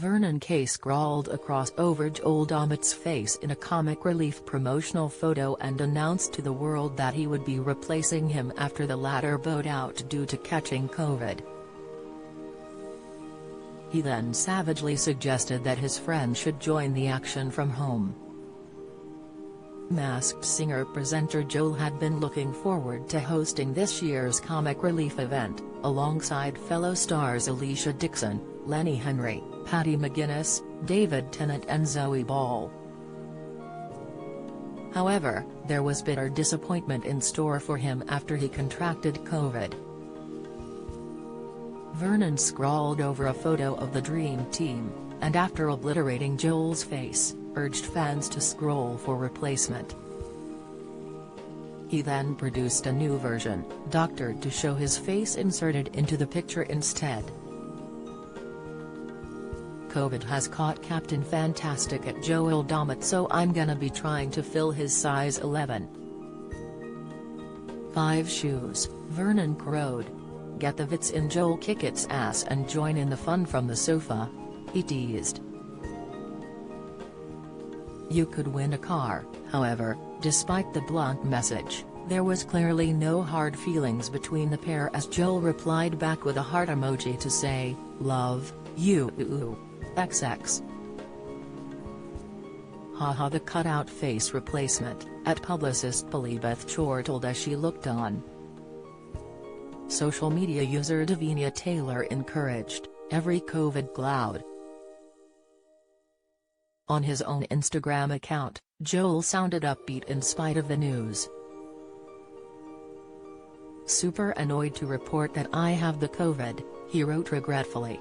Vernon Kay scrawled across over Joel Dommett's face in a comic relief promotional photo and announced to the world that he would be replacing him after the latter bowed out due to catching COVID. He then savagely suggested that his friend should join the action from home. Masked singer-presenter Joel had been looking forward to hosting this year's comic relief event, alongside fellow stars Alicia Dixon, Lenny Henry, Patty McGuinness, David Tennant and Zoe Ball. However, there was bitter disappointment in store for him after he contracted COVID. Vernon scrawled over a photo of the Dream Team, and after obliterating Joel's face, urged fans to scroll for replacement. He then produced a new version, doctored to show his face inserted into the picture instead. COVID has caught Captain Fantastic at Joel Dommett, so I'm gonna be trying to fill his size 11. 5 shoes, Vernon crowed. Get the vits in, Joel, kick its ass and join in the fun from the sofa, he teased. You could win a car, however, despite the blunt message, there was clearly no hard feelings between the pair as Joel replied back with a heart emoji to say, "Love you, XX." Haha, the cutout face replacement, at publicist Polybeth chortled as she looked on. Social media user Davinia Taylor encouraged, every COVID cloud. On his own Instagram account, Joel sounded upbeat in spite of the news. Super annoyed to report that I have the COVID, he wrote regretfully.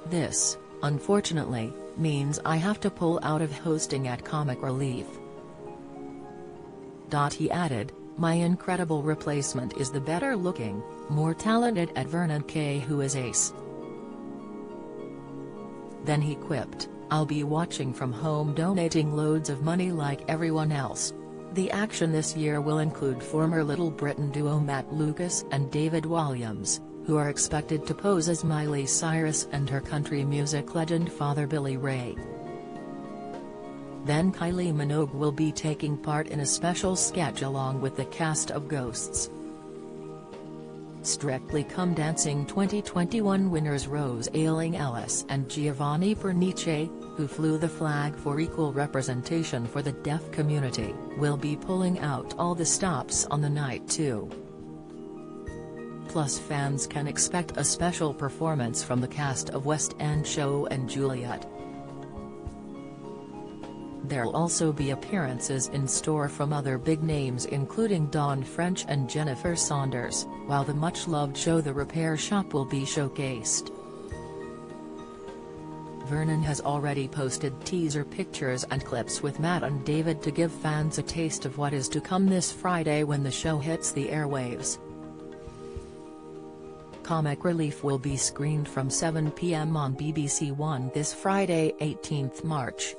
This, unfortunately, means I have to pull out of hosting at Comic Relief. He added, my incredible replacement is the better looking, more talented at Vernon Kay, who is ace. Then he quipped, I'll be watching from home, donating loads of money like everyone else. The action this year will include former Little Britain duo Matt Lucas and David Walliams, who are expected to pose as Miley Cyrus and her country music legend father Billy Ray. Then Kylie Minogue will be taking part in a special sketch along with the cast of Ghosts. Strictly Come Dancing 2021 winners Rose Ayling-Ellis and Giovanni Pernice, who flew the flag for equal representation for the deaf community, will be pulling out all the stops on the night too. Plus, fans can expect a special performance from the cast of West End show and Juliet. There'll also be appearances in store from other big names including Dawn French and Jennifer Saunders, while the much-loved show The Repair Shop will be showcased. Vernon has already posted teaser pictures and clips with Matt and David to give fans a taste of what is to come this Friday when the show hits the airwaves. Comic Relief will be screened from 7 p.m. on BBC One this Friday, 18th March.